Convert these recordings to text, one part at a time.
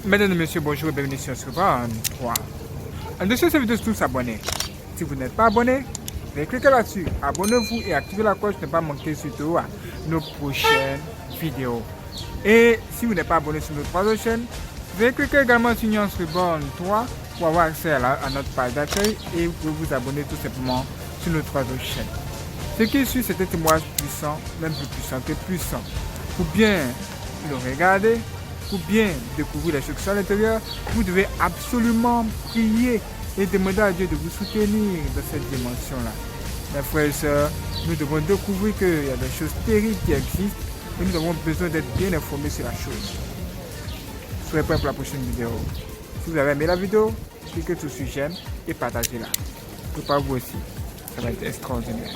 Mesdames et messieurs, bonjour et bienvenue sur Scribon 3. En dessous de cette vidéo, tous s'abonner. Si vous n'êtes pas abonné, veuillez cliquer là-dessus. Abonnez-vous et activez la cloche pour ne pas manquer surtout nos prochaines vidéos. Et si vous n'êtes pas abonné sur notre troisième chaîne, veuillez cliquer également sur Union Scribon 3 pour avoir accès à notre page d'accueil et vous pouvez vous abonner tout simplement sur notre troisième chaîne. Ce qui suit, c'est un témoignage puissant, même plus puissant que puissant. Pour bien le regarder, pour bien découvrir les choses à l'intérieur, vous devez absolument prier et demander à Dieu de vous soutenir dans cette dimension-là. Mes frères et sœurs, nous devons découvrir qu'il y a des choses terribles qui existent et nous avons besoin d'être bien informés sur la chose. Soyez prêts pour la prochaine vidéo. Si vous avez aimé la vidéo, cliquez sur j'aime et partagez-la. Préparez-vous aussi, ça va être extraordinaire.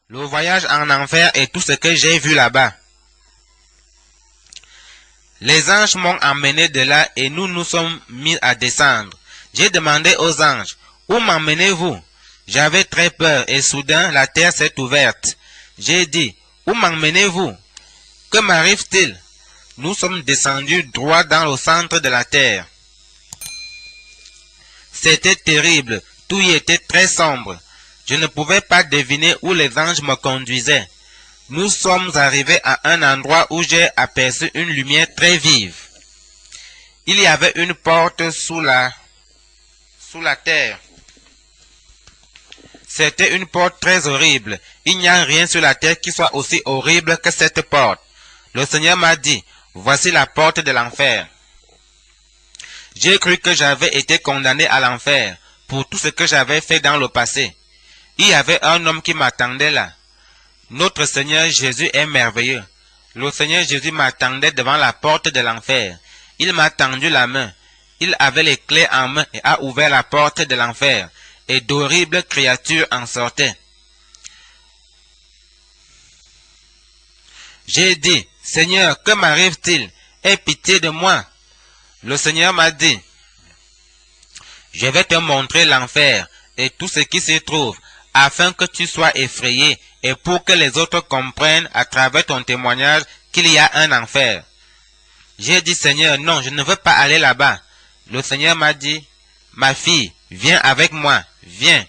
Le voyage en enfer et tout ce que j'ai vu là-bas. Les anges m'ont emmené de là et nous nous sommes mis à descendre. J'ai demandé aux anges, où m'emmenez-vous? J'avais très peur et soudain la terre s'est ouverte. J'ai dit, où m'emmenez-vous? Que m'arrive-t-il? Nous sommes descendus droit dans le centre de la terre. C'était terrible, tout y était très sombre. Je ne pouvais pas deviner où les anges me conduisaient. Nous sommes arrivés à un endroit où j'ai aperçu une lumière très vive. Il y avait une porte sous la terre. C'était une porte très horrible. Il n'y a rien sur la terre qui soit aussi horrible que cette porte. Le Seigneur m'a dit, voici la porte de l'enfer. J'ai cru que j'avais été condamné à l'enfer pour tout ce que j'avais fait dans le passé. Il y avait un homme qui m'attendait là. Notre Seigneur Jésus est merveilleux. Le Seigneur Jésus m'attendait devant la porte de l'enfer. Il m'a tendu la main. Il avait les clés en main et a ouvert la porte de l'enfer. Et d'horribles créatures en sortaient. J'ai dit, Seigneur, que m'arrive-t-il? Aie pitié de moi. Le Seigneur m'a dit, je vais te montrer l'enfer et tout ce qui s'y trouve, afin que tu sois effrayé et pour que les autres comprennent à travers ton témoignage qu'il y a un enfer. J'ai dit, Seigneur, non, je ne veux pas aller là-bas. Le Seigneur m'a dit, ma fille, viens avec moi, viens.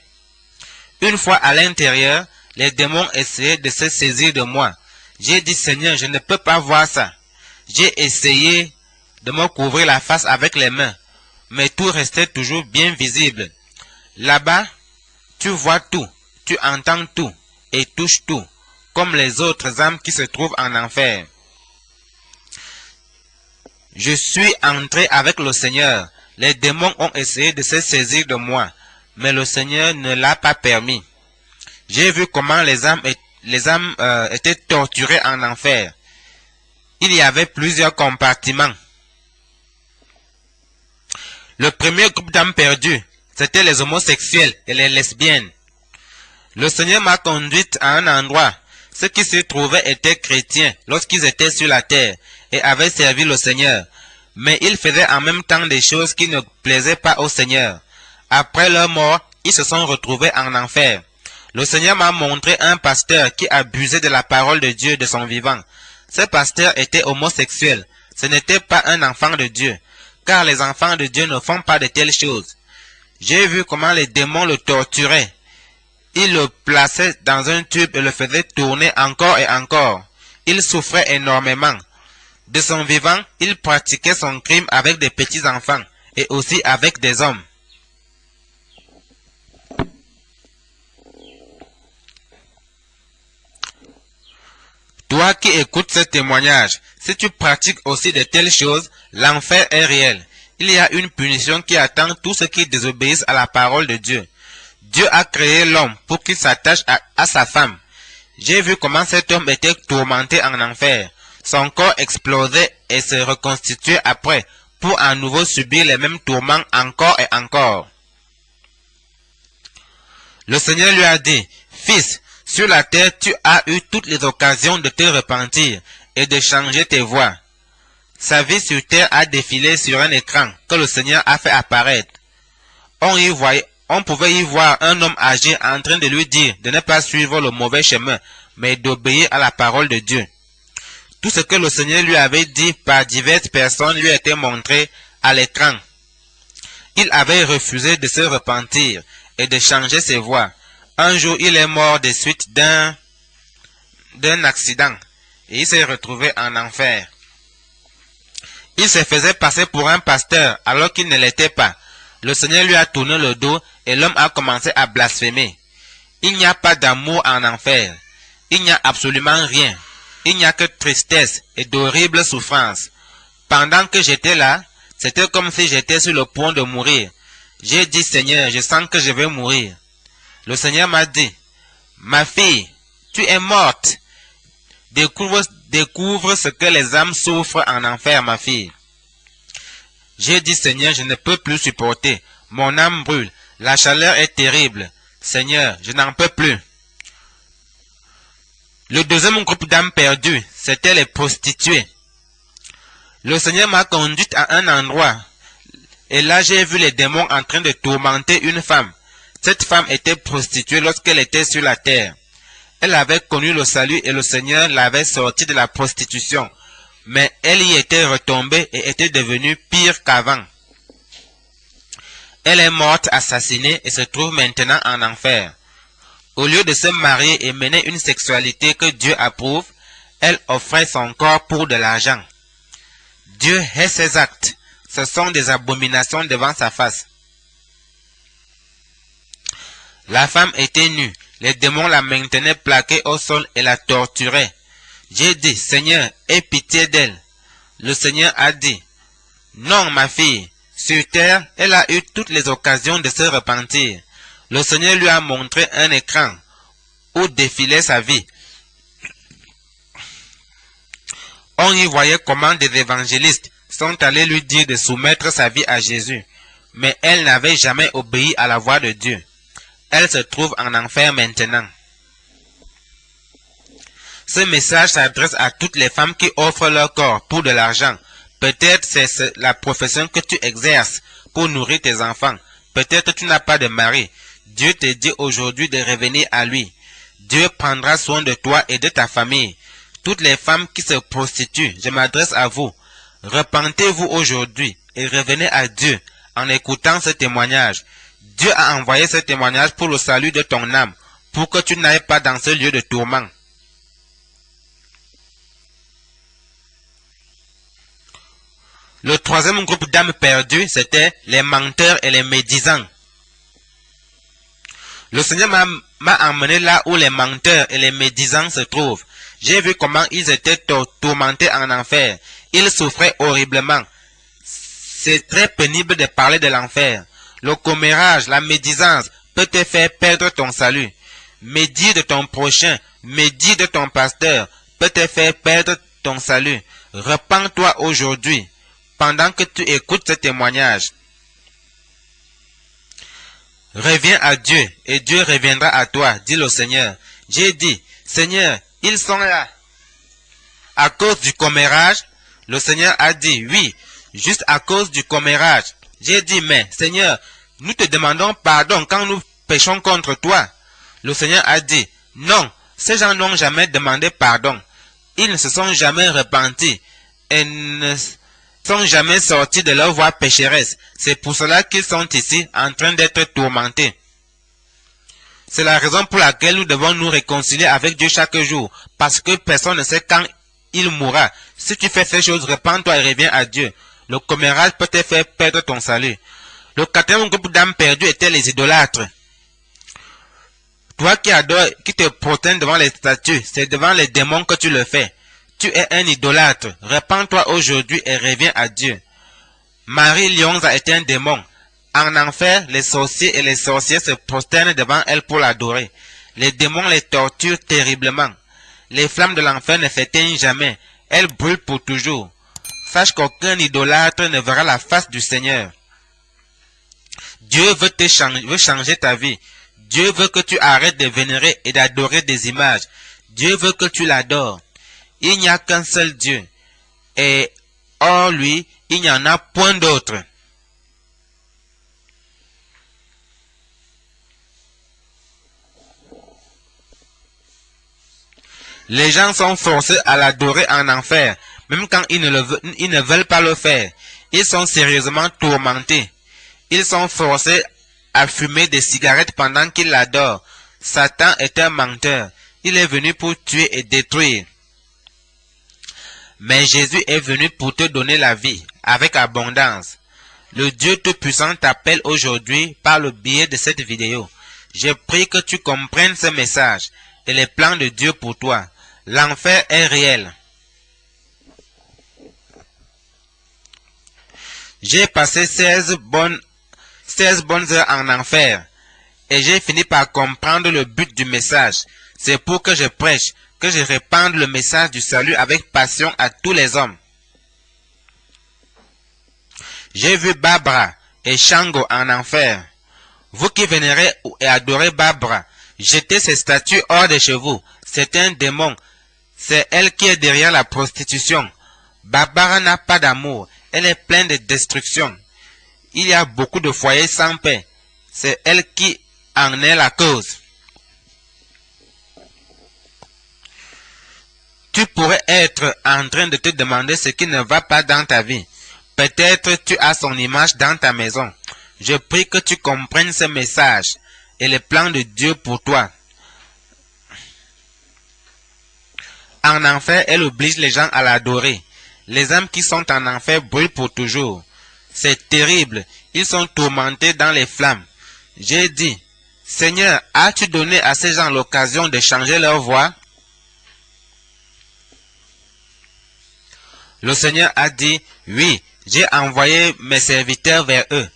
Une fois à l'intérieur, les démons essayaient de se saisir de moi. J'ai dit, Seigneur, je ne peux pas voir ça. J'ai essayé de me couvrir la face avec les mains, mais tout restait toujours bien visible. Là-bas, tu vois tout, tu entends tout et touches tout, comme les autres âmes qui se trouvent en enfer. Je suis entré avec le Seigneur. Les démons ont essayé de se saisir de moi, mais le Seigneur ne l'a pas permis. J'ai vu comment les âmes étaient torturées en enfer. Il y avait plusieurs compartiments. Le premier groupe d'âmes perdues, c'était les homosexuels et les lesbiennes. Le Seigneur m'a conduite à un endroit. Ceux qui s'y trouvaient étaient chrétiens lorsqu'ils étaient sur la terre et avaient servi le Seigneur. Mais ils faisaient en même temps des choses qui ne plaisaient pas au Seigneur. Après leur mort, ils se sont retrouvés en enfer. Le Seigneur m'a montré un pasteur qui abusait de la parole de Dieu de son vivant. Ce pasteur était homosexuel. Ce n'était pas un enfant de Dieu, car les enfants de Dieu ne font pas de telles choses. J'ai vu comment les démons le torturaient. Ils le plaçaient dans un tube et le faisaient tourner encore et encore. Il souffrait énormément. De son vivant, il pratiquait son crime avec des petits-enfants et aussi avec des hommes. Toi qui écoutes ce témoignage, si tu pratiques aussi de telles choses, l'enfer est réel. Il y a une punition qui attend tous ceux qui désobéissent à la parole de Dieu. Dieu a créé l'homme pour qu'il s'attache à sa femme. J'ai vu comment cet homme était tourmenté en enfer. Son corps explosait et se reconstituait après pour à nouveau subir les mêmes tourments encore et encore. Le Seigneur lui a dit, Fils, sur la terre tu as eu toutes les occasions de te repentir et de changer tes voies. Sa vie sur terre a défilé sur un écran que le Seigneur a fait apparaître. On pouvait y voir un homme âgé en train de lui dire de ne pas suivre le mauvais chemin, mais d'obéir à la parole de Dieu. Tout ce que le Seigneur lui avait dit par diverses personnes lui était montré à l'écran. Il avait refusé de se repentir et de changer ses voies. Un jour, il est mort des suites d'un accident et il s'est retrouvé en enfer. Il se faisait passer pour un pasteur alors qu'il ne l'était pas. Le Seigneur lui a tourné le dos et l'homme a commencé à blasphémer. Il n'y a pas d'amour en enfer. Il n'y a absolument rien. Il n'y a que tristesse et d'horribles souffrances. Pendant que j'étais là, c'était comme si j'étais sur le point de mourir. J'ai dit, Seigneur, je sens que je vais mourir. Le Seigneur m'a dit, ma fille, tu es morte. Découvre ce que les âmes souffrent en enfer, ma fille. J'ai dit, Seigneur, je ne peux plus supporter. Mon âme brûle. La chaleur est terrible. Seigneur, je n'en peux plus. Le deuxième groupe d'âmes perdues, c'était les prostituées. Le Seigneur m'a conduite à un endroit. Et là, j'ai vu les démons en train de tourmenter une femme. Cette femme était prostituée lorsqu'elle était sur la terre. Elle avait connu le salut et le Seigneur l'avait sortie de la prostitution. Mais elle y était retombée et était devenue pire qu'avant. Elle est morte assassinée et se trouve maintenant en enfer. Au lieu de se marier et mener une sexualité que Dieu approuve, elle offrait son corps pour de l'argent. Dieu hait ses actes. Ce sont des abominations devant sa face. La femme était nue. Les démons la maintenaient plaquée au sol et la torturaient. J'ai dit, Seigneur, aie pitié d'elle. Le Seigneur a dit, non, ma fille, sur terre, elle a eu toutes les occasions de se repentir. Le Seigneur lui a montré un écran où défilait sa vie. On y voyait comment des évangélistes sont allés lui dire de soumettre sa vie à Jésus. Mais elle n'avait jamais obéi à la voix de Dieu. Elle se trouve en enfer maintenant. Ce message s'adresse à toutes les femmes qui offrent leur corps pour de l'argent. Peut-être c'est la profession que tu exerces pour nourrir tes enfants. Peut-être tu n'as pas de mari. Dieu te dit aujourd'hui de revenir à lui. Dieu prendra soin de toi et de ta famille. Toutes les femmes qui se prostituent, je m'adresse à vous. Repentez-vous aujourd'hui et revenez à Dieu en écoutant ce témoignage. Dieu a envoyé ce témoignage pour le salut de ton âme, pour que tu n'ailles pas dans ce lieu de tourment. Le troisième groupe d'âmes perdues, c'était les menteurs et les médisants. Le Seigneur m'a emmené là où les menteurs et les médisants se trouvent. J'ai vu comment ils étaient tourmentés en enfer. Ils souffraient horriblement. C'est très pénible de parler de l'enfer. Le commérage, la médisance peut te faire perdre ton salut. Médire de ton prochain, médire de ton pasteur peut te faire perdre ton salut. Repens-toi aujourd'hui pendant que tu écoutes ce témoignage. Reviens à Dieu et Dieu reviendra à toi, dit le Seigneur. J'ai dit, Seigneur, ils sont là. À cause du commérage, le Seigneur a dit, oui, juste à cause du commérage. J'ai dit, mais Seigneur, nous te demandons pardon quand nous péchons contre toi. Le Seigneur a dit, non, ces gens n'ont jamais demandé pardon. Ils ne se sont jamais repentis et ne sont jamais sortis de leur voie pécheresse. C'est pour cela qu'ils sont ici en train d'être tourmentés. C'est la raison pour laquelle nous devons nous réconcilier avec Dieu chaque jour, parce que personne ne sait quand il mourra. Si tu fais ces choses, repens-toi et reviens à Dieu. Le commérage peut te faire perdre ton salut. Le quatrième groupe d'âmes perdues était les idolâtres. Toi qui adores, qui te prosternes devant les statues, c'est devant les démons que tu le fais. Tu es un idolâtre. Repens-toi aujourd'hui et reviens à Dieu. Marie Lyonza était un démon. En enfer, les sorciers et les sorcières se prosternent devant elle pour l'adorer. Les démons les torturent terriblement. Les flammes de l'enfer ne s'éteignent jamais. Elles brûlent pour toujours. Sache qu'aucun idolâtre ne verra la face du Seigneur. Dieu veut changer ta vie. Dieu veut que tu arrêtes de vénérer et d'adorer des images. Dieu veut que tu l'adores. Il n'y a qu'un seul Dieu. Et hors lui, il n'y en a point d'autre. Les gens sont forcés à l'adorer en enfer, même quand ils ne veulent pas le faire. Ils sont sérieusement tourmentés. Ils sont forcés à fumer des cigarettes pendant qu'ils l'adorent. Satan est un menteur. Il est venu pour tuer et détruire. Mais Jésus est venu pour te donner la vie, avec abondance. Le Dieu Tout-Puissant t'appelle aujourd'hui par le biais de cette vidéo. Je prie que tu comprennes ce message et les plans de Dieu pour toi. L'enfer est réel. J'ai passé 16 bonnes heures en enfer et j'ai fini par comprendre le but du message. C'est pour que je prêche, que je répande le message du salut avec passion à tous les hommes. J'ai vu Barbara et Shango en enfer. Vous qui vénérez et adorez Barbara, jetez ces statues hors de chez vous. C'est un démon. C'est elle qui est derrière la prostitution. Barbara n'a pas d'amour. Elle est pleine de destruction. Il y a beaucoup de foyers sans paix. C'est elle qui en est la cause. Tu pourrais être en train de te demander ce qui ne va pas dans ta vie. Peut-être tu as son image dans ta maison. Je prie que tu comprennes ce message et les plans de Dieu pour toi. En enfer, elle oblige les gens à l'adorer. Les âmes qui sont en enfer brûlent pour toujours. C'est terrible. Ils sont tourmentés dans les flammes. J'ai dit, Seigneur, as-tu donné à ces gens l'occasion de changer leur voie? Le Seigneur a dit, oui, j'ai envoyé mes serviteurs vers eux.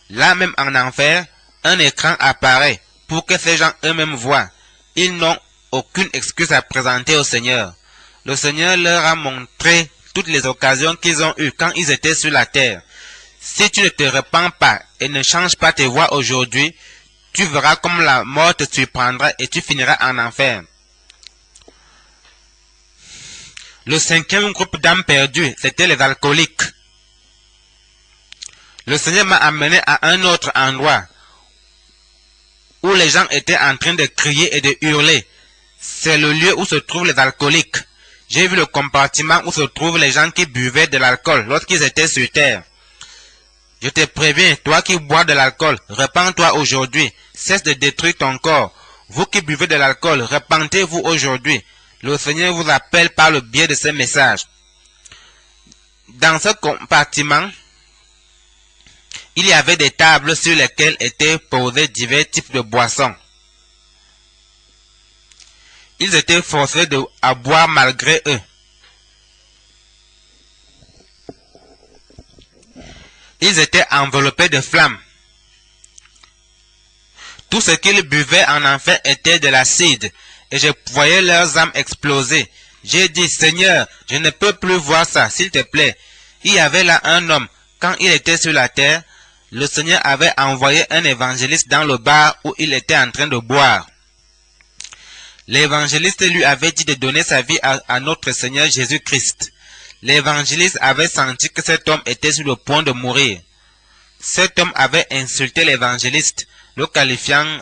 Là même en enfer, un écran apparaît pour que ces gens eux-mêmes voient. Ils n'ont aucune excuse à présenter au Seigneur. Le Seigneur leur a montré toutes les occasions qu'ils ont eues quand ils étaient sur la terre. Si tu ne te repens pas et ne changes pas tes voies aujourd'hui, tu verras comme la mort te surprendra et tu finiras en enfer. Le cinquième groupe d'âmes perdues, c'était les alcooliques. Le Seigneur m'a amené à un autre endroit où les gens étaient en train de crier et de hurler. C'est le lieu où se trouvent les alcooliques. J'ai vu le compartiment où se trouvent les gens qui buvaient de l'alcool lorsqu'ils étaient sur terre. Je te préviens, toi qui bois de l'alcool, repens-toi aujourd'hui. Cesse de détruire ton corps. Vous qui buvez de l'alcool, repentez-vous aujourd'hui. Le Seigneur vous appelle par le biais de ce message. Dans ce compartiment, il y avait des tables sur lesquelles étaient posés divers types de boissons. Ils étaient forcés à boire malgré eux. Ils étaient enveloppés de flammes. Tout ce qu'ils buvaient en enfer était de l'acide, et je voyais leurs âmes exploser. J'ai dit, Seigneur, je ne peux plus voir ça, s'il te plaît. Il y avait là un homme, quand il était sur la terre, le Seigneur avait envoyé un évangéliste dans le bar où il était en train de boire. L'évangéliste lui avait dit de donner sa vie à notre Seigneur Jésus-Christ. L'évangéliste avait senti que cet homme était sur le point de mourir. Cet homme avait insulté l'évangéliste, la qualifiant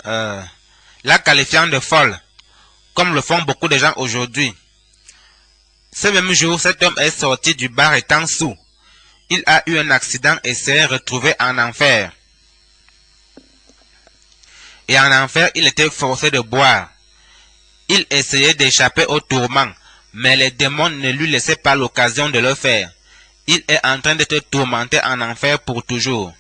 de folle, comme le font beaucoup de gens aujourd'hui. Ce même jour, cet homme est sorti du bar étant saoul. Il a eu un accident et s'est retrouvé en enfer. Et en enfer, il était forcé de boire. Il essayait d'échapper au tourment, mais les démons ne lui laissaient pas l'occasion de le faire. Il est en train de te tourmenter en enfer pour toujours.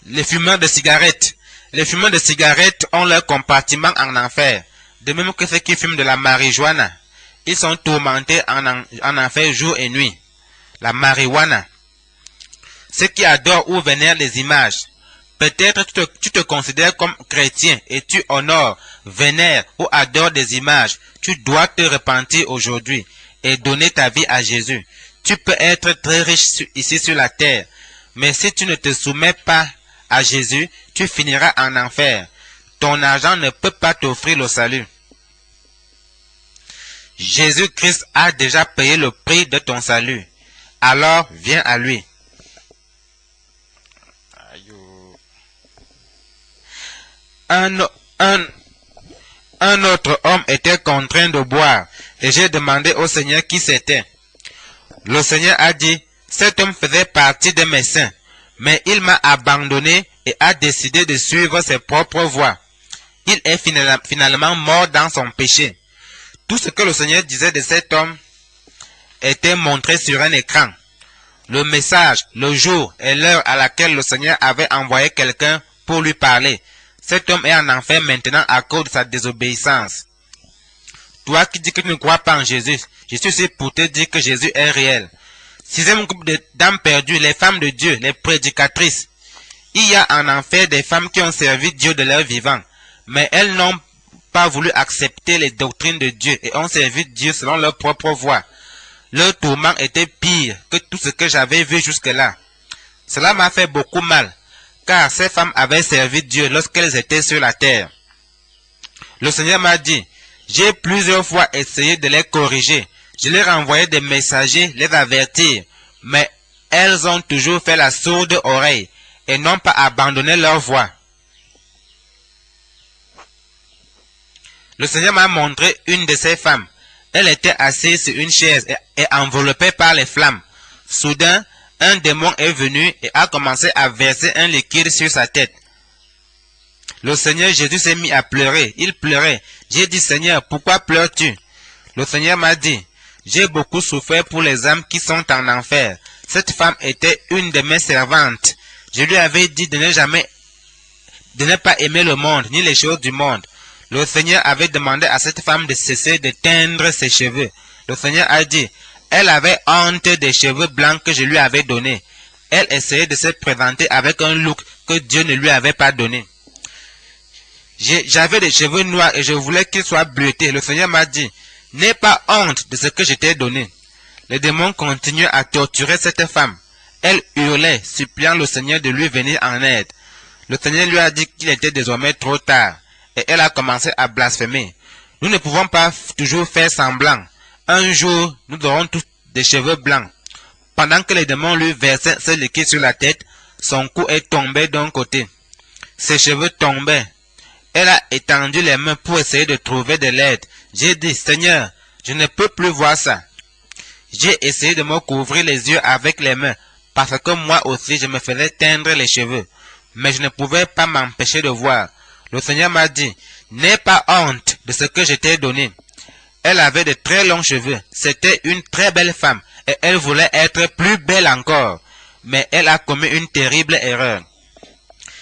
Les fumeurs de cigarettes. Les fumeurs de cigarettes ont leur compartiment en enfer, de même que ceux qui fument de la marijuana. Ils sont tourmentés en enfer jour et nuit. La marijuana. Ceux qui adorent ou vénèrent les images. Peut-être tu te considères comme chrétien et tu honores, vénères ou adores des images. Tu dois te repentir aujourd'hui et donner ta vie à Jésus. Tu peux être très riche ici sur la terre, mais si tu ne te soumets pas à Jésus, tu finiras en enfer. Ton argent ne peut pas t'offrir le salut. Jésus-Christ a déjà payé le prix de ton salut. Alors viens à lui. un autre homme était contraint de boire, et j'ai demandé au Seigneur qui c'était. Le Seigneur a dit, cet homme faisait partie de mes saints, mais il m'a abandonné et a décidé de suivre ses propres voies. Il est finalement mort dans son péché. Tout ce que le Seigneur disait de cet homme était montré sur un écran. Le message, le jour et l'heure à laquelle le Seigneur avait envoyé quelqu'un pour lui parler. Cet homme est en enfer maintenant à cause de sa désobéissance. Toi qui dis que tu ne crois pas en Jésus, je suis ici pour te dire que Jésus est réel. Sixième groupe d'âmes perdues, les femmes de Dieu, les prédicatrices. Il y a en enfer des femmes qui ont servi Dieu de leur vivant, mais elles n'ont pas voulu accepter les doctrines de Dieu et ont servi Dieu selon leur propre voie. Leur tourment était pire que tout ce que j'avais vu jusque-là. Cela m'a fait beaucoup mal, car ces femmes avaient servi Dieu lorsqu'elles étaient sur la terre. Le Seigneur m'a dit, j'ai plusieurs fois essayé de les corriger. Je leur ai envoyé des messagers les avertir, mais elles ont toujours fait la sourde oreille et n'ont pas abandonné leur voie. Le Seigneur m'a montré une de ces femmes. Elle était assise sur une chaise et enveloppée par les flammes. Soudain, un démon est venu et a commencé à verser un liquide sur sa tête. Le Seigneur Jésus s'est mis à pleurer. Il pleurait. J'ai dit, Seigneur, pourquoi pleures-tu? Le Seigneur m'a dit, j'ai beaucoup souffert pour les âmes qui sont en enfer. Cette femme était une de mes servantes. Je lui avais dit de ne pas aimer le monde, ni les choses du monde. Le Seigneur avait demandé à cette femme de cesser de teindre ses cheveux. Le Seigneur a dit, elle avait honte des cheveux blancs que je lui avais donnés. Elle essayait de se présenter avec un look que Dieu ne lui avait pas donné. J'avais des cheveux noirs et je voulais qu'ils soient bleutés. Le Seigneur m'a dit, n'aie pas honte de ce que je t'ai donné. Les démons continuaient à torturer cette femme. Elle hurlait, suppliant le Seigneur de lui venir en aide. Le Seigneur lui a dit qu'il était désormais trop tard. Et elle a commencé à blasphémer. Nous ne pouvons pas toujours faire semblant. Un jour, nous aurons tous des cheveux blancs. Pendant que les démons lui versaient ce liquide sur la tête, son cou est tombé d'un côté. Ses cheveux tombaient. Elle a étendu les mains pour essayer de trouver de l'aide. J'ai dit, Seigneur, je ne peux plus voir ça. J'ai essayé de me couvrir les yeux avec les mains, parce que moi aussi je me faisais teindre les cheveux. Mais je ne pouvais pas m'empêcher de voir. Le Seigneur m'a dit, n'aie pas honte de ce que je t'ai donné. Elle avait de très longs cheveux. C'était une très belle femme et elle voulait être plus belle encore. Mais elle a commis une terrible erreur.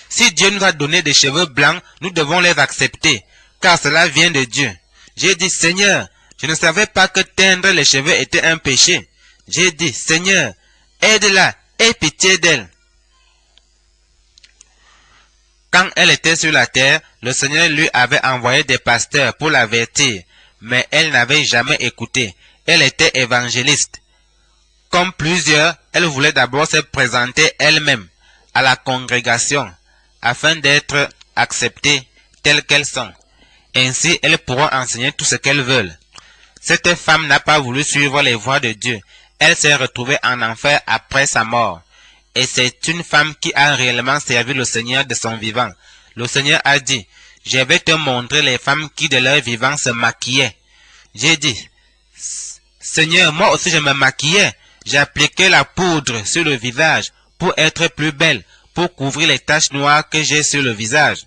Si Dieu nous a donné des cheveux blancs, nous devons les accepter, car cela vient de Dieu. J'ai dit, Seigneur, je ne savais pas que teindre les cheveux était un péché. J'ai dit, Seigneur, aide-la, aie pitié d'elle. Quand elle était sur la terre, le Seigneur lui avait envoyé des pasteurs pour l'avertir, mais elle n'avait jamais écouté. Elle était évangéliste. Comme plusieurs, elle voulait d'abord se présenter elle-même à la congrégation, afin d'être acceptées telles qu'elles sont. Ainsi, elles pourront enseigner tout ce qu'elles veulent. Cette femme n'a pas voulu suivre les voies de Dieu. Elle s'est retrouvée en enfer après sa mort. Et c'est une femme qui a réellement servi le Seigneur de son vivant. Le Seigneur a dit, je vais te montrer les femmes qui de leur vivant se maquillaient. J'ai dit, Seigneur, moi aussi je me maquillais. J'appliquais la poudre sur le visage pour être plus belle, pour couvrir les taches noires que j'ai sur le visage.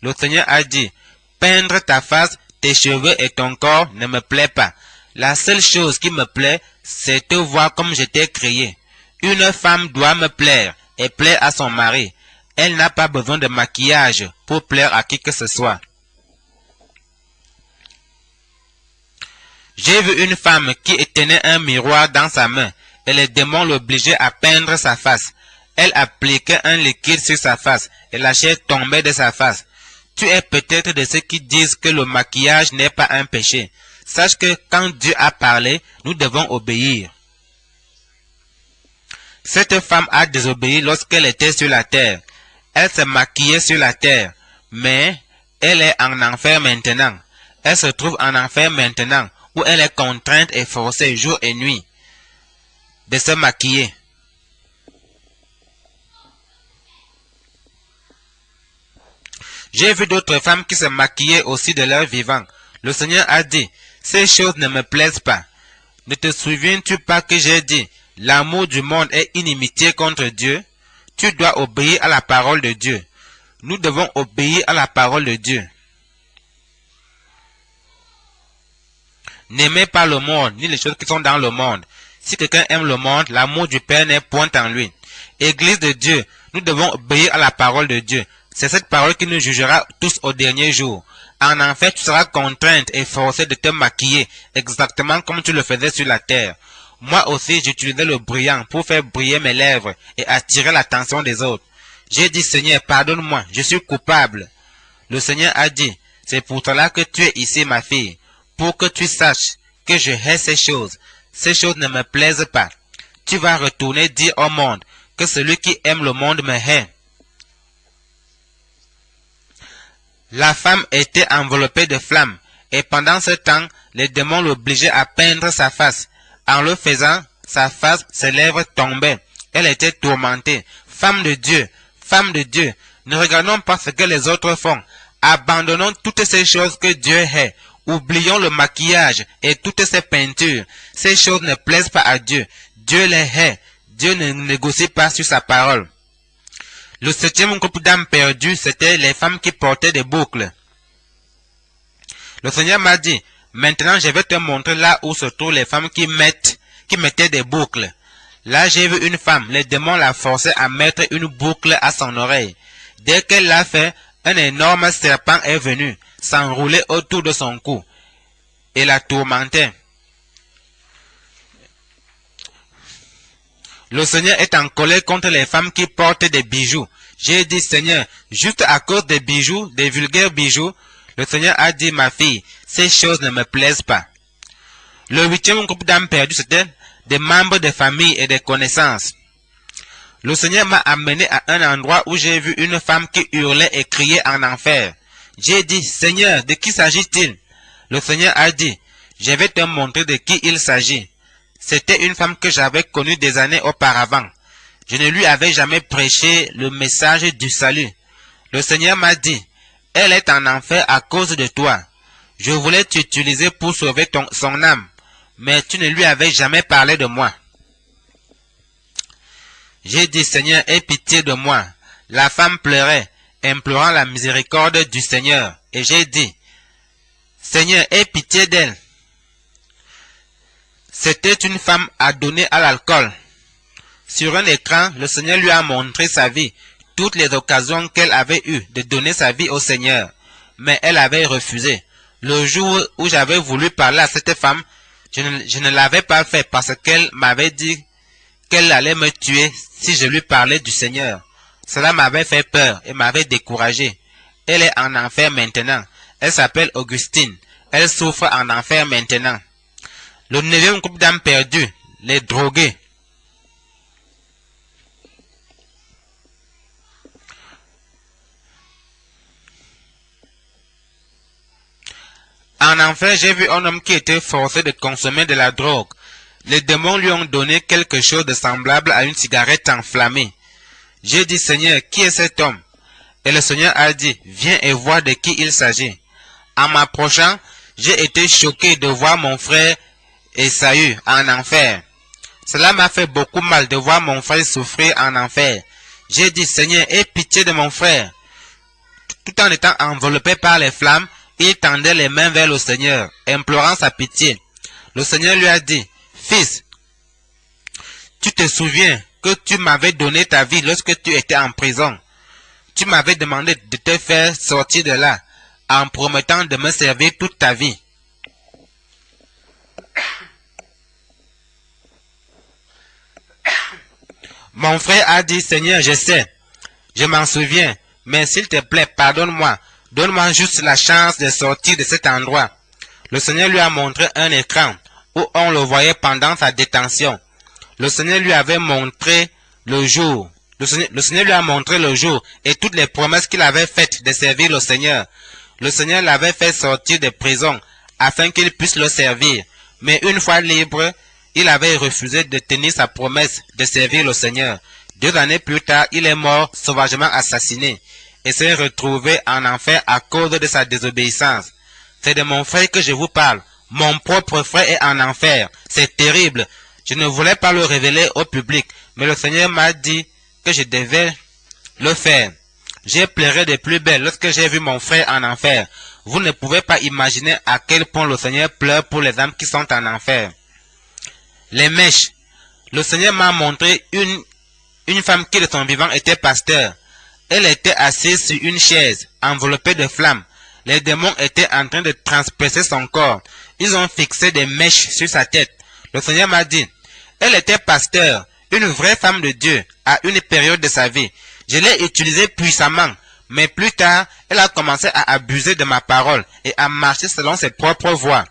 Le Seigneur a dit, peindre ta face, tes cheveux et ton corps ne me plaît pas. La seule chose qui me plaît, c'est te voir comme je t'ai créé. Une femme doit me plaire et plaire à son mari. Elle n'a pas besoin de maquillage pour plaire à qui que ce soit. J'ai vu une femme qui tenait un miroir dans sa main et les démons l'obligeaient à peindre sa face. Elle appliquait un liquide sur sa face et la chair tombait de sa face. Tu es peut-être de ceux qui disent que le maquillage n'est pas un péché. Sache que quand Dieu a parlé, nous devons obéir. Cette femme a désobéi lorsqu'elle était sur la terre. Elle se maquillait sur la terre, mais elle est en enfer maintenant. Elle se trouve en enfer maintenant, où elle est contrainte et forcée jour et nuit de se maquiller. J'ai vu d'autres femmes qui se maquillaient aussi de leur vivant. Le Seigneur a dit, ces choses ne me plaisent pas. Ne te souviens-tu pas que j'ai dit, l'amour du monde est inimitié contre Dieu? Tu dois obéir à la parole de Dieu. Nous devons obéir à la parole de Dieu. N'aimez pas le monde, ni les choses qui sont dans le monde. Si quelqu'un aime le monde, l'amour du Père n'est point en lui. Église de Dieu, nous devons obéir à la parole de Dieu. C'est cette parole qui nous jugera tous au dernier jour. En enfer, tu seras contrainte et forcée de te maquiller, exactement comme tu le faisais sur la terre. Moi aussi, j'utilisais le brillant pour faire briller mes lèvres et attirer l'attention des autres. J'ai dit, Seigneur, pardonne-moi, je suis coupable. Le Seigneur a dit, c'est pour cela que tu es ici, ma fille, pour que tu saches que je hais ces choses. Ces choses ne me plaisent pas. Tu vas retourner dire au monde que celui qui aime le monde me hait. La femme était enveloppée de flammes, et pendant ce temps, les démons l'obligeaient à peindre sa face. En le faisant, sa face, ses lèvres tombaient. Elle était tourmentée. Femme de Dieu, ne regardons pas ce que les autres font. Abandonnons toutes ces choses que Dieu hait. Oublions le maquillage et toutes ces peintures. Ces choses ne plaisent pas à Dieu. Dieu les hait. Dieu ne négocie pas sur sa parole. Le 7e groupe d'âmes perdues, c'était les femmes qui portaient des boucles. Le Seigneur m'a dit, maintenant je vais te montrer là où se trouvent les femmes qui mettaient des boucles. Là j'ai vu une femme, les démons la forçaient à mettre une boucle à son oreille. Dès qu'elle l'a fait, un énorme serpent est venu s'enrouler autour de son cou et la tourmentait. Le Seigneur est en colère contre les femmes qui portent des bijoux. J'ai dit, Seigneur, juste à cause des bijoux, des vulgaires bijoux, le Seigneur a dit, ma fille, ces choses ne me plaisent pas. Le 8e groupe d'âmes perdues, c'était des membres de famille et des connaissances. Le Seigneur m'a amené à un endroit où j'ai vu une femme qui hurlait et criait en enfer. J'ai dit, Seigneur, de qui s'agit-il? Le Seigneur a dit, je vais te montrer de qui il s'agit. C'était une femme que j'avais connue des années auparavant. Je ne lui avais jamais prêché le message du salut. Le Seigneur m'a dit, elle est en enfer à cause de toi. Je voulais t'utiliser pour sauver son âme, mais tu ne lui avais jamais parlé de moi. J'ai dit, Seigneur, aie pitié de moi. La femme pleurait, implorant la miséricorde du Seigneur. Et j'ai dit, Seigneur, aie pitié d'elle. C'était une femme adonnée à l'alcool. Sur un écran, le Seigneur lui a montré sa vie, toutes les occasions qu'elle avait eues de donner sa vie au Seigneur. Mais elle avait refusé. Le jour où j'avais voulu parler à cette femme, je ne l'avais pas fait parce qu'elle m'avait dit qu'elle allait me tuer si je lui parlais du Seigneur. Cela m'avait fait peur et m'avait découragé. Elle est en enfer maintenant. Elle s'appelle Augustine. Elle souffre en enfer maintenant. Le 9e groupe d'âmes perdues, les drogués. En enfer, j'ai vu un homme qui était forcé de consommer de la drogue. Les démons lui ont donné quelque chose de semblable à une cigarette enflammée. J'ai dit, Seigneur, qui est cet homme? Et le Seigneur a dit, viens et vois de qui il s'agit. En m'approchant, j'ai été choqué de voir mon frère Esaü en enfer. Cela m'a fait beaucoup mal de voir mon frère souffrir en enfer. J'ai dit, Seigneur, aie pitié de mon frère. Tout en étant enveloppé par les flammes, il tendait les mains vers le Seigneur, implorant sa pitié. Le Seigneur lui a dit, Fils, tu te souviens que tu m'avais donné ta vie lorsque tu étais en prison. Tu m'avais demandé de te faire sortir de là, en promettant de me servir toute ta vie. Mon frère a dit, Seigneur, je sais, je m'en souviens, mais s'il te plaît, pardonne-moi, donne-moi juste la chance de sortir de cet endroit. Le Seigneur lui a montré un écran où on le voyait pendant sa détention. Le Seigneur lui avait montré le jour. Le Seigneur lui a montré le jour et toutes les promesses qu'il avait faites de servir le Seigneur. Le Seigneur l'avait fait sortir de prison afin qu'il puisse le servir. Mais une fois libre, il avait refusé de tenir sa promesse de servir le Seigneur. 2 années plus tard, il est mort sauvagement assassiné. et s'est retrouvé en enfer à cause de sa désobéissance. C'est de mon frère que je vous parle. Mon propre frère est en enfer. C'est terrible. Je ne voulais pas le révéler au public, mais le Seigneur m'a dit que je devais le faire. J'ai pleuré de plus belle lorsque j'ai vu mon frère en enfer. Vous ne pouvez pas imaginer à quel point le Seigneur pleure pour les âmes qui sont en enfer. Les mèches. Le Seigneur m'a montré une femme qui de son vivant était pasteur. Elle était assise sur une chaise, enveloppée de flammes. Les démons étaient en train de transpercer son corps. Ils ont fixé des mèches sur sa tête. Le Seigneur m'a dit, elle était pasteur, une vraie femme de Dieu, à une période de sa vie. Je l'ai utilisée puissamment, mais plus tard, elle a commencé à abuser de ma parole et à marcher selon ses propres voies.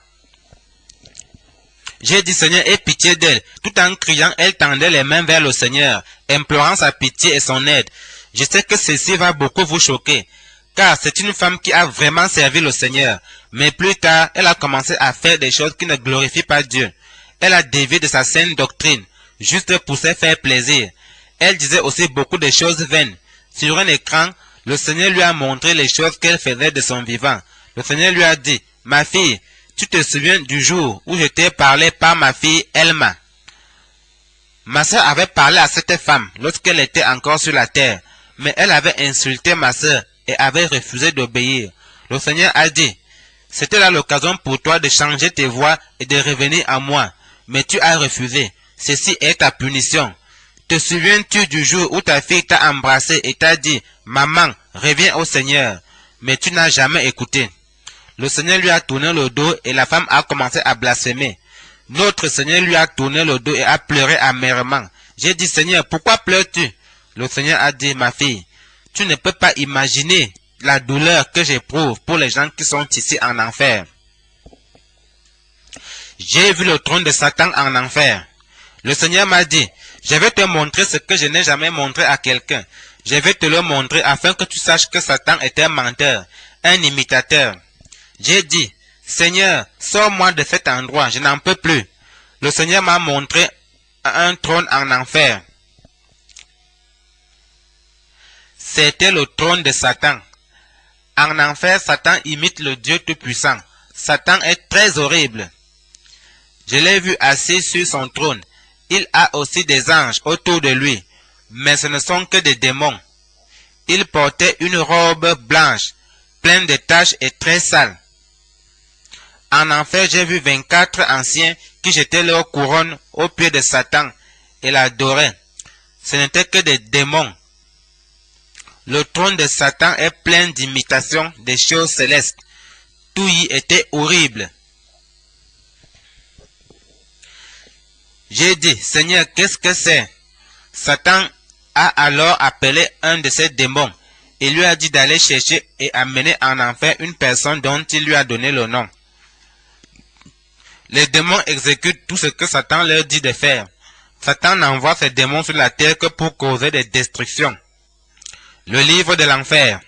J'ai dit, Seigneur, aie pitié d'elle. Tout en criant, elle tendait les mains vers le Seigneur, implorant sa pitié et son aide. Je sais que ceci va beaucoup vous choquer, car c'est une femme qui a vraiment servi le Seigneur. Mais plus tard, elle a commencé à faire des choses qui ne glorifient pas Dieu. Elle a dévié de sa saine doctrine, juste pour se faire plaisir. Elle disait aussi beaucoup de choses vaines. Sur un écran, le Seigneur lui a montré les choses qu'elle faisait de son vivant. Le Seigneur lui a dit, « Ma fille, tu te souviens du jour où je t'ai parlé par ma fille Elma. Ma sœur avait parlé à cette femme lorsqu'elle était encore sur la terre, mais elle avait insulté ma sœur et avait refusé d'obéir. Le Seigneur a dit, c'était là l'occasion pour toi de changer tes voies et de revenir à moi, mais tu as refusé. Ceci est ta punition. Te souviens-tu du jour où ta fille t'a embrassé et t'a dit, maman, reviens au Seigneur, mais tu n'as jamais écouté. Le Seigneur lui a tourné le dos et la femme a commencé à blasphémer. Notre Seigneur lui a tourné le dos et a pleuré amèrement. J'ai dit, Seigneur, pourquoi pleures-tu? Le Seigneur a dit, ma fille, tu ne peux pas imaginer la douleur que j'éprouve pour les gens qui sont ici en enfer. J'ai vu le trône de Satan en enfer. Le Seigneur m'a dit, je vais te montrer ce que je n'ai jamais montré à quelqu'un. Je vais te le montrer afin que tu saches que Satan est un menteur, un imitateur. J'ai dit, Seigneur, sors-moi de cet endroit, je n'en peux plus. Le Seigneur m'a montré un trône en enfer. C'était le trône de Satan. En enfer, Satan imite le Dieu Tout-Puissant. Satan est très horrible. Je l'ai vu assis sur son trône. Il a aussi des anges autour de lui, mais ce ne sont que des démons. Il portait une robe blanche, pleine de taches et très sale. En enfer, j'ai vu 24 anciens qui jetaient leur couronne aux pieds de Satan et l'adoraient. Ce n'étaient que des démons. Le trône de Satan est plein d'imitations des choses célestes. Tout y était horrible. J'ai dit, Seigneur, qu'est-ce que c'est? Satan a alors appelé un de ses démons et lui a dit d'aller chercher et amener en enfer une personne dont il lui a donné le nom. Les démons exécutent tout ce que Satan leur dit de faire. Satan n'envoie ses démons sur la terre que pour causer des destructions. Le livre de l'enfer.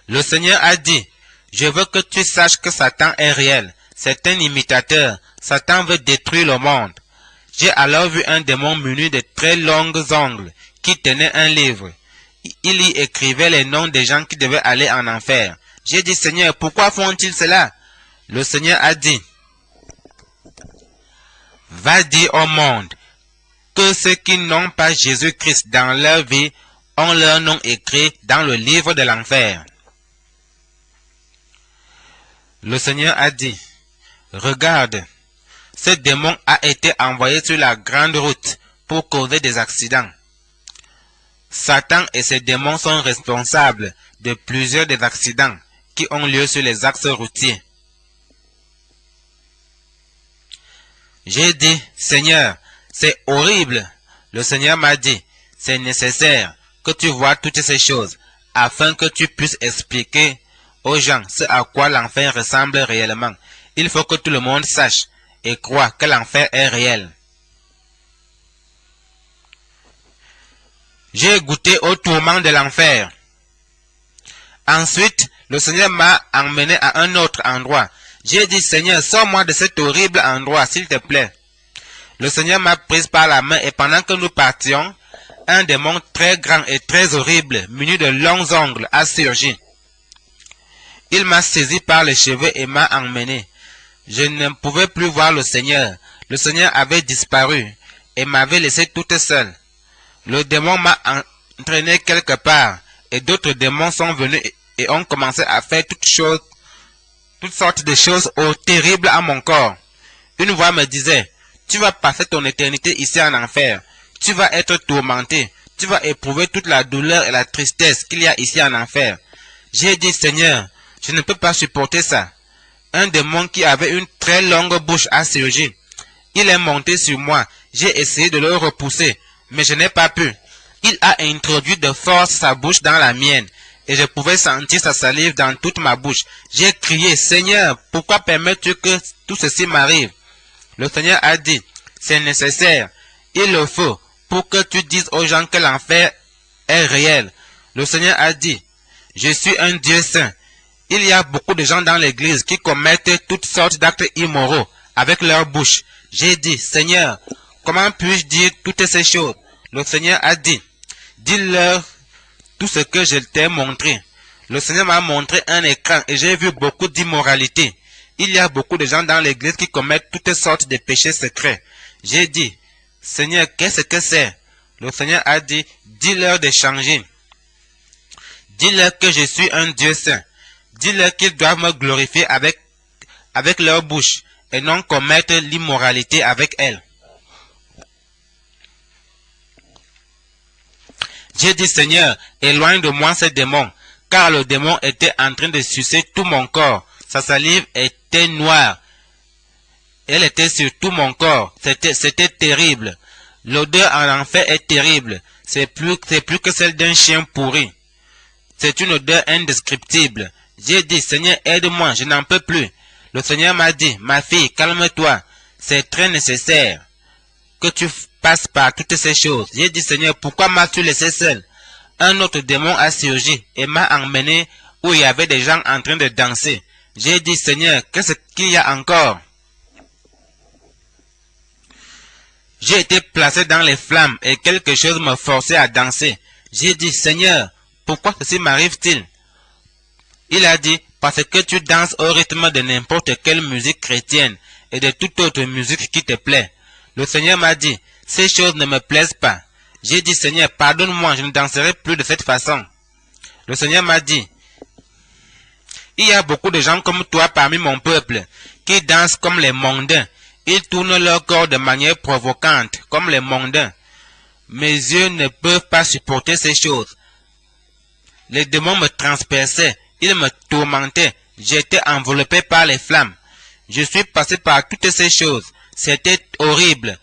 Le Seigneur a dit, je veux que tu saches que Satan est réel. C'est un imitateur. Satan veut détruire le monde. J'ai alors vu un démon muni de très longues ongles qui tenait un livre. Il y écrivait les noms des gens qui devaient aller en enfer. J'ai dit, Seigneur, pourquoi font-ils cela? Le Seigneur a dit, va dire au monde que ceux qui n'ont pas Jésus-Christ dans leur vie ont leur nom écrit dans le livre de l'enfer. Le Seigneur a dit, regarde, ce démon a été envoyé sur la grande route pour causer des accidents. Satan et ses démons sont responsables de plusieurs des accidents qui ont lieu sur les axes routiers. J'ai dit, Seigneur, c'est horrible. Le Seigneur m'a dit, c'est nécessaire que tu vois toutes ces choses afin que tu puisses expliquer aux gens ce à quoi l'enfer ressemble réellement. Il faut que tout le monde sache et croit que l'enfer est réel. J'ai goûté au tourment de l'enfer. Ensuite, le Seigneur m'a emmené à un autre endroit. J'ai dit, Seigneur, sors-moi de cet horrible endroit, s'il te plaît. Le Seigneur m'a prise par la main et pendant que nous partions, un démon très grand et très horrible, muni de longs ongles, a surgi. Il m'a saisi par les cheveux et m'a emmené. Je ne pouvais plus voir le Seigneur. Le Seigneur avait disparu et m'avait laissé toute seule. Le démon m'a entraîné quelque part et d'autres démons sont venus et ont commencé à faire toutes sortes de choses terribles à mon corps. Une voix me disait, tu vas passer ton éternité ici en enfer. Tu vas être tourmenté. Tu vas éprouver toute la douleur et la tristesse qu'il y a ici en enfer. J'ai dit, Seigneur, je ne peux pas supporter ça. Un démon qui avait une très longue bouche a surgi. Il est monté sur moi. J'ai essayé de le repousser, mais je n'ai pas pu. Il a introduit de force sa bouche dans la mienne, et je pouvais sentir sa salive dans toute ma bouche. J'ai crié, Seigneur, pourquoi permets-tu que tout ceci m'arrive? Le Seigneur a dit, c'est nécessaire, il le faut, pour que tu dises aux gens que l'enfer est réel. Le Seigneur a dit, je suis un Dieu saint. Il y a beaucoup de gens dans l'église qui commettent toutes sortes d'actes immoraux avec leur bouche. J'ai dit, Seigneur, comment puis-je dire toutes ces choses? Le Seigneur a dit, dis-leur tout ce que je t'ai montré. Le Seigneur m'a montré un écran et j'ai vu beaucoup d'immoralité. Il y a beaucoup de gens dans l'église qui commettent toutes sortes de péchés secrets. J'ai dit, Seigneur, qu'est-ce que c'est? Le Seigneur a dit, dis-leur de changer. Dis-leur que je suis un Dieu saint. Dis-leur qu'ils doivent me glorifier avec leur bouche et non commettre l'immoralité avec elle. J'ai dit, Seigneur, éloigne de moi ce démon, car le démon était en train de sucer tout mon corps. Sa salive était noire. Elle était sur tout mon corps. C'était terrible. L'odeur en enfer est terrible. C'est plus que celle d'un chien pourri. C'est une odeur indescriptible. J'ai dit, Seigneur, aide-moi, je n'en peux plus. Le Seigneur m'a dit, ma fille, calme-toi. C'est très nécessaire que tu passes par toutes ces choses. J'ai dit, Seigneur, pourquoi m'as-tu laissé seul? Un autre démon a surgi et m'a emmené où il y avait des gens en train de danser. J'ai dit, Seigneur, qu'est-ce qu'il y a encore? J'ai été placé dans les flammes et quelque chose me forçait à danser. J'ai dit, Seigneur, pourquoi ceci m'arrive-t-il? Il a dit, parce que tu danses au rythme de n'importe quelle musique chrétienne et de toute autre musique qui te plaît. Le Seigneur m'a dit, ces choses ne me plaisent pas. J'ai dit, Seigneur, pardonne-moi, je ne danserai plus de cette façon. Le Seigneur m'a dit, il y a beaucoup de gens comme toi parmi mon peuple, qui dansent comme les mondains. Ils tournent leur corps de manière provocante, comme les mondains. Mes yeux ne peuvent pas supporter ces choses. Les démons me transperçaient, ils me tourmentaient, j'étais enveloppé par les flammes. Je suis passé par toutes ces choses, c'était horrible.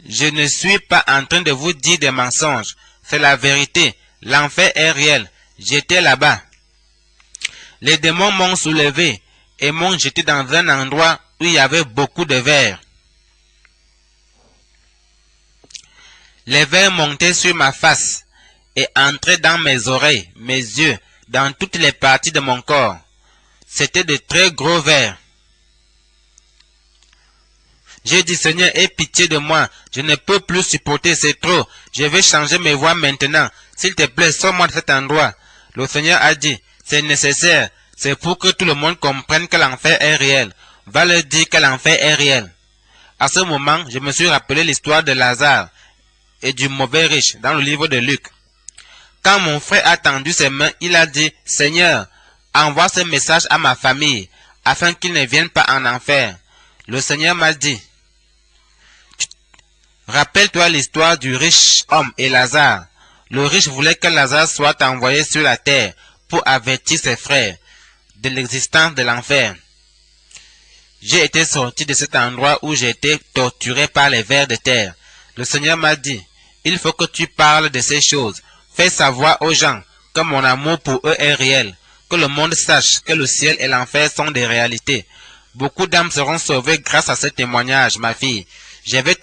Je ne suis pas en train de vous dire des mensonges, c'est la vérité, l'enfer est réel, j'étais là-bas. Les démons m'ont soulevé et m'ont jeté dans un endroit où il y avait beaucoup de vers. Les vers montaient sur ma face et entraient dans mes oreilles, mes yeux, dans toutes les parties de mon corps. C'était de très gros vers. J'ai dit, Seigneur, aie pitié de moi. Je ne peux plus supporter, c'est trop. Je vais changer mes voix maintenant. S'il te plaît, sors-moi de cet endroit. Le Seigneur a dit, c'est nécessaire. C'est pour que tout le monde comprenne que l'enfer est réel. Va leur dire que l'enfer est réel. À ce moment, je me suis rappelé l'histoire de Lazare et du mauvais riche dans le livre de Luc. Quand mon frère a tendu ses mains, il a dit, Seigneur, envoie ce message à ma famille, afin qu'ils ne viennent pas en enfer. Le Seigneur m'a dit, rappelle-toi l'histoire du riche homme et Lazare. Le riche voulait que Lazare soit envoyé sur la terre pour avertir ses frères de l'existence de l'enfer. J'ai été sorti de cet endroit où j'ai été torturé par les vers de terre. Le Seigneur m'a dit, il faut que tu parles de ces choses. Fais savoir aux gens que mon amour pour eux est réel, que le monde sache que le ciel et l'enfer sont des réalités. Beaucoup d'âmes seront sauvées grâce à ce témoignage, ma fille. Je devais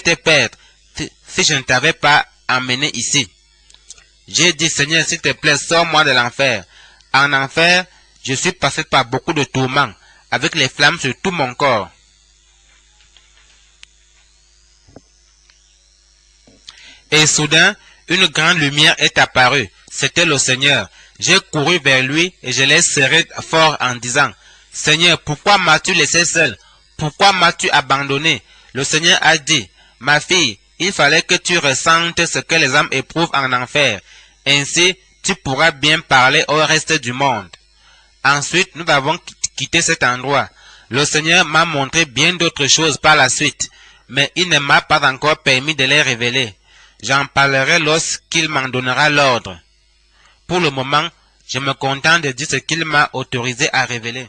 te perdre si je ne t'avais pas emmené ici. J'ai dit, Seigneur, s'il te plaît, sors-moi de l'enfer. En enfer, je suis passé par beaucoup de tourments, avec les flammes sur tout mon corps. Et soudain, une grande lumière est apparue. C'était le Seigneur. J'ai couru vers lui et je l'ai serré fort en disant, « Seigneur, pourquoi m'as-tu laissé seul? Pourquoi m'as-tu abandonné ?» Le Seigneur a dit, « Ma fille, il fallait que tu ressentes ce que les âmes éprouvent en enfer. Ainsi, tu pourras bien parler au reste du monde. » Ensuite, nous avons quitté cet endroit. Le Seigneur m'a montré bien d'autres choses par la suite, mais il ne m'a pas encore permis de les révéler. J'en parlerai lorsqu'il m'en donnera l'ordre. Pour le moment, je me contente de dire ce qu'il m'a autorisé à révéler.